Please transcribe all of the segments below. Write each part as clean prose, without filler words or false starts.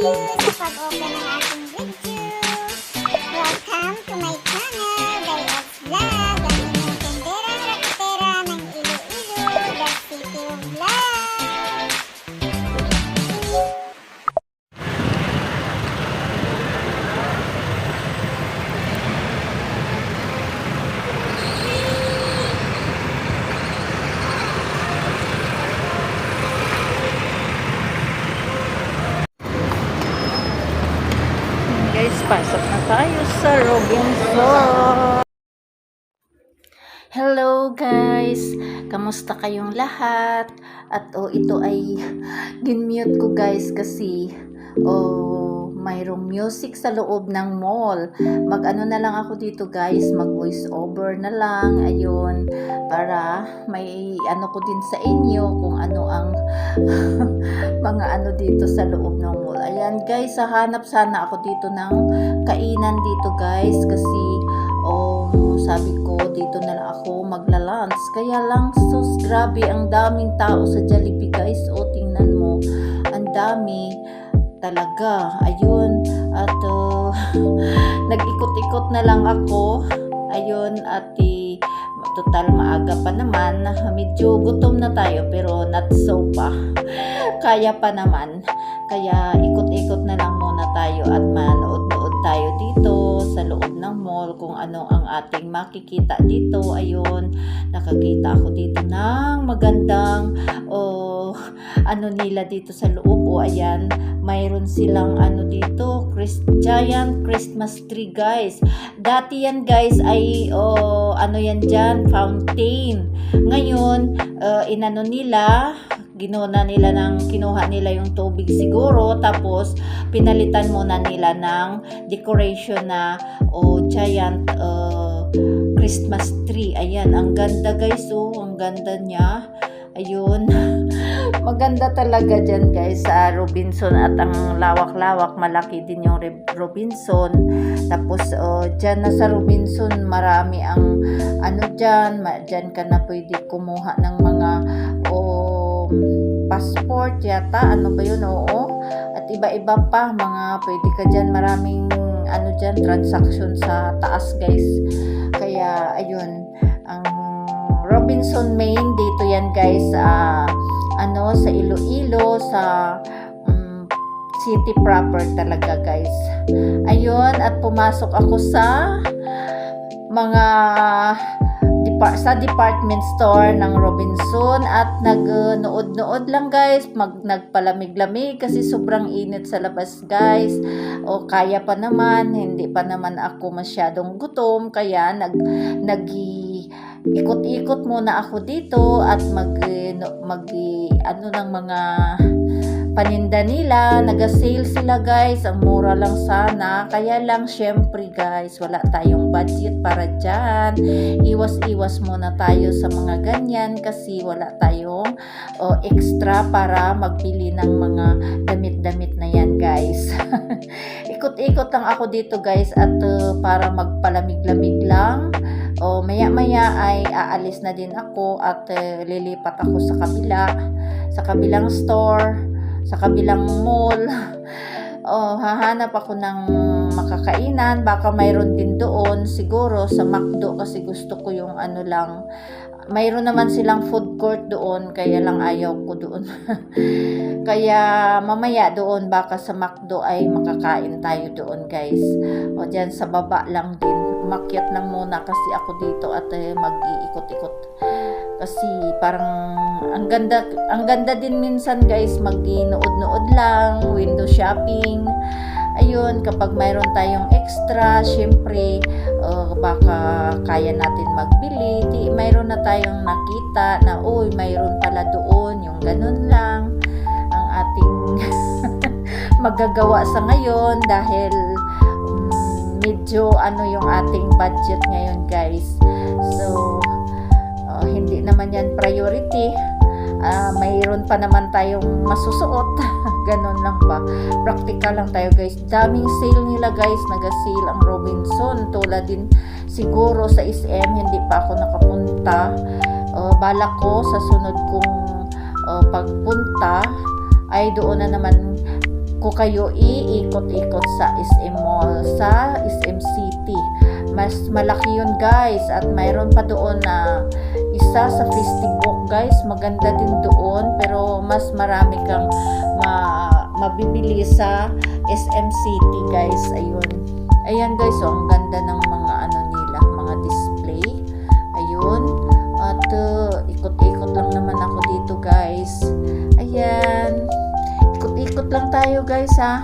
you sa pag-open ng ating video. Welcome to my channel, Dayos Vlog, ang inyong tenderang raketera ng Iloilo, The City of Vlog. Guys, pasok na tayo sa Robinson. Hello guys! Kamusta kayong lahat? At ito ay gin-mute ko guys kasi mayroong music sa loob ng mall. Mag-ano na lang ako dito guys, mag-voice over na lang. Ayun, para may ano ko din sa inyo kung ano ang mga ano dito sa loob ng mall. Ayan guys, hahanap sana ako dito ng kainan dito guys kasi sabi ko dito na lang ako magla-lunch. Kaya lang sus, grabe ang daming tao sa Jollibee guys. Tingnan mo, ang dami talaga. Ayun, at nag-ikot-ikot na lang ako. Ayun, at total maaga pa naman. Medyo gutom na tayo pero not so pa. Kaya pa naman. Kaya ikot-ikot na lang muna tayo at manood-nood tayo dito sa loob ng mall kung ano ang ating makikita dito. Ayun, nakakita ako dito ng magandang ano nila dito sa loob. Ayan, mayroon silang ano dito, giant Christmas tree guys. Dati yan guys ay ano yan dyan, fountain. Ngayon, inano nila, kinuha nila yung tubig siguro, tapos pinalitan muna nila ng decoration na giant Christmas tree. Ayan, ang ganda guys, ang ganda niya. Ayun, maganda talaga dyan guys sa Robinson at ang lawak-lawak, malaki din yung Robinson. Tapos dyan na sa Robinson marami ang ano dyan ka na pwede kumuha ng mga passport yata, ano ba yun, at iba-iba pa, mga pwede ka dyan, maraming ano dyan, transaction sa taas guys. Kaya ayun, ang Robinson Main dito yan guys, ano sa Iloilo, sa city proper talaga guys. Ayun, at pumasok ako sa mga sa department store ng Robinson at nagnood-nood lang guys, nagpalamig-lamig kasi sobrang init sa labas guys. Kaya pa naman, hindi pa naman ako masyadong gutom, kaya ikot-ikot muna ako dito at ano ng mga paninda nila, naga-sale sila guys, ang mura lang sana. Kaya lang syempre guys, wala tayong budget para dyan. Iwas-iwas muna tayo sa mga ganyan kasi wala tayong extra para magbili ng mga damit-damit na yan guys. Ikot-ikot lang ako dito guys at para magpalamig-lamig lang. Maya-maya ay aalis na din ako at lilipat ako sa kabilang store, sa kabilang mall. Hahanap ako ng makakainan, baka mayroon din doon siguro sa McDo kasi gusto ko yung ano lang. Mayroon naman silang food court doon, kaya lang ayaw ko doon. Kaya mamaya doon baka sa McDo ay makakain tayo doon guys. Diyan sa baba lang din. Umakyat lang muna kasi ako dito at mag-iikot-ikot. Kasi parang ang ganda din minsan guys, mag-inood-nood lang, window shopping. Ayun, kapag mayroon tayong extra, syempre baka kaya natin magbili. Mayroon na tayong nakita na mayroon pala doon, yung ganun lang ang ating magagawa sa ngayon dahil medyo ano yung ating budget ngayon guys. So hindi naman yan priority. Mayroon pa naman tayong masusuot. Ganon lang ba, practical lang tayo guys. Daming sale nila guys, naga-sale ang Robinson. Tulad din siguro sa SM, hindi pa ako nakapunta. Balak ko sa sunod kong pagpunta ay doon na naman ko kayo iikot-ikot sa SM Mall, sa SM City. Mas malaki yun guys, at mayroon pa doon na isa sa Facebook guys, maganda din doon, pero mas marami kang mabibili sa SM City guys. Ayan guys, so ang ganda ng mga ano nila, mga display. Ayun, at ikot-ikot lang naman ako dito guys. Ayan, ikot-ikot lang tayo guys ha.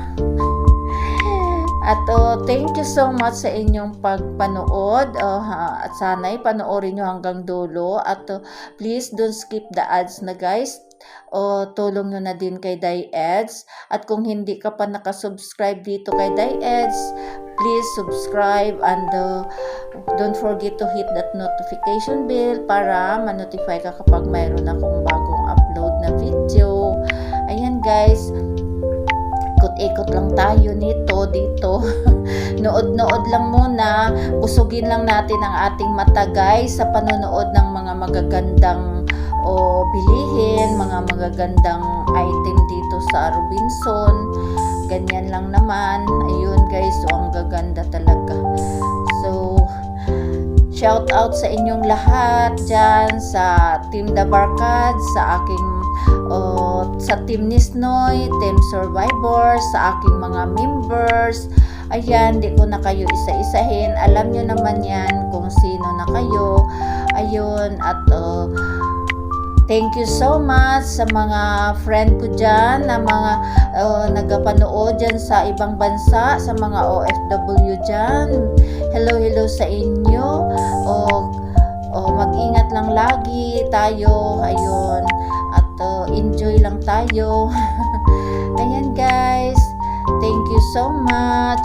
At thank you so much sa inyong pagpanood, at sana'y panoorin nyo hanggang dulo, at please don't skip the ads na guys. Tulong nyo na din kay DieEds, at kung hindi ka pa nakasubscribe dito kay DieEds, please subscribe, and don't forget to hit that notification bell para ma-notify ka kapag mayroon akong bagong upload na video. Ayan guys, ikot-ikot lang tayo dito. Nood-nood lang muna. Busugin lang natin ang ating mata guys sa panonood ng mga magagandang bilihin, mga magagandang item dito sa Robinson. Ganyan lang naman. Ayun guys, so ang gaganda talaga. So, shout out sa inyong lahat dyan sa Team The Barkads, sa aking sa Team Nisnoy, Team Survivors, sa aking mga members. Ayan, di ko na kayo isa-isahin. Alam nyo naman yan kung sino na kayo. Ayun, at thank you so much sa mga friend ko dyan, na mga nagapanood dyan sa ibang bansa, sa mga OFW dyan. Hello sa inyo. Mag-ingat lang lagi tayo. Ayun, at enjoy lang tayo. Ayan guys, thank you so much.